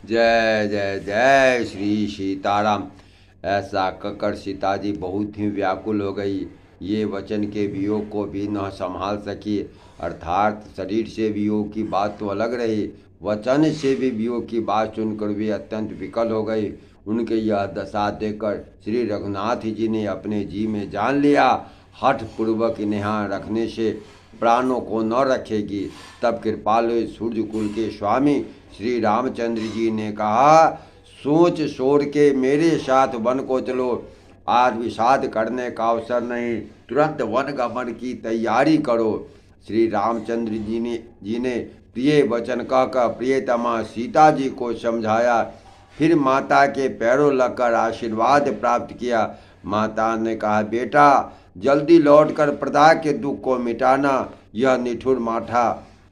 जय जय जय श्री सीताराम। ऐसा कहकर सीता जी बहुत ही व्याकुल हो गई। ये वचन के वियोग को भी न संभाल सकी। अर्थात शरीर से वियोग की बात तो अलग रही, वचन से भी वियोग की बात सुनकर वे अत्यंत विकल हो गई। उनके यह दशा देखकर श्री रघुनाथ जी ने अपने जी में जान लिया, हठ पूर्वक इन्हें यहाँ रखने से प्राणों को न रखेगी। तब कृपालु सूर्यकुल के स्वामी श्री रामचंद्र जी ने कहा, सोच छोड़ के मेरे साथ वन को चलो। आज विषाद करने का अवसर नहीं, तुरंत वन गमन की तैयारी करो। श्री रामचंद्र जी ने प्रिय वचन कहकर प्रियतमा सीता जी को समझाया। फिर माता के पैरों लगकर आशीर्वाद प्राप्त किया। माता ने कहा, बेटा जल्दी लौटकर प्रदा के दुख को मिटाना। यह निठुर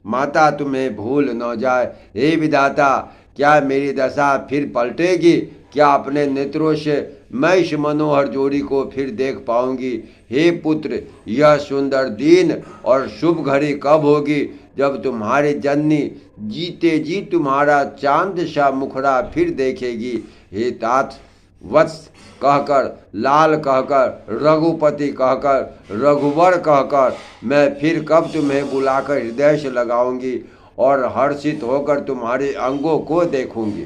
माता तुम्हें भूल न जाए। हे विधाता, क्या मेरी दशा फिर पलटेगी? क्या अपने नेत्रों से मैं इस मनोहर जोड़ी को फिर देख पाऊंगी? हे पुत्र, यह सुंदर दिन और शुभ घड़ी कब होगी जब तुम्हारी जननी जीते जी तुम्हारा चांद सा मुखड़ा फिर देखेगी? हे तात, वत्स कहकर, लाल कहकर, रघुपति कहकर, रघुवर कहकर मैं फिर कब तुम्हें बुलाकर हृदय से लगाऊंगी और हर्षित होकर तुम्हारे अंगों को देखूंगी।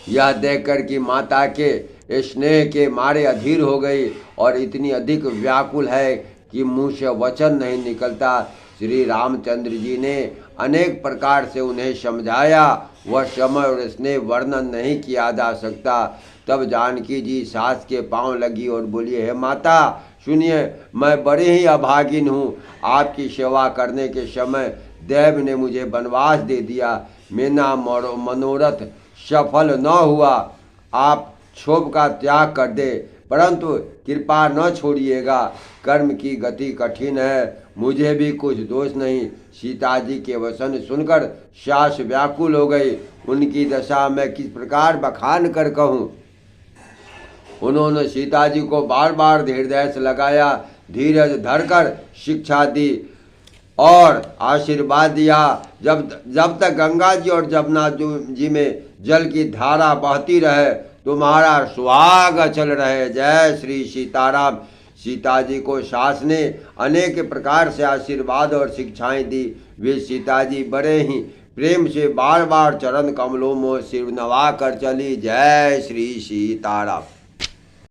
यह देखकर कि माता के स्नेह के मारे अधीर हो गई और इतनी अधिक व्याकुल है कि मुँह से वचन नहीं निकलता। श्री रामचंद्र जी ने अनेक प्रकार से उन्हें समझाया, वह समय और स्नेह वर्णन नहीं किया जा सकता। तब जानकी जी सास के पांव लगी और बोली, हे माता सुनिए, मैं बड़े ही अभागिन हूँ। आपकी सेवा करने के समय देव ने मुझे वनवास दे दिया। मेरा मनोरथ सफल न हुआ। आप क्षोभ का त्याग कर दे, परंतु कृपा न छोड़िएगा। कर्म की गति कठिन है, मुझे भी कुछ दोष नहीं। सीता जी के वचन सुनकर सास व्याकुल हो गई। उनकी दशा मैं किस प्रकार बखान कर कहूँ। उन्होंने सीता जी को बार बार हृदय से लगाया, धीरज धरकर शिक्षा दी और आशीर्वाद दिया। जब तक गंगा जी और जमुना जी में जल की धारा बहती रहे, तुम्हारा सुहाग अचल रहे। जय श्री सीताराम। सीता जी को सास ने अनेक प्रकार से आशीर्वाद और शिक्षाएं दी। वे सीता जी बड़े ही प्रेम से बार बार चरण कमलों में सिर नवा कर चली। जय श्री सीताराम।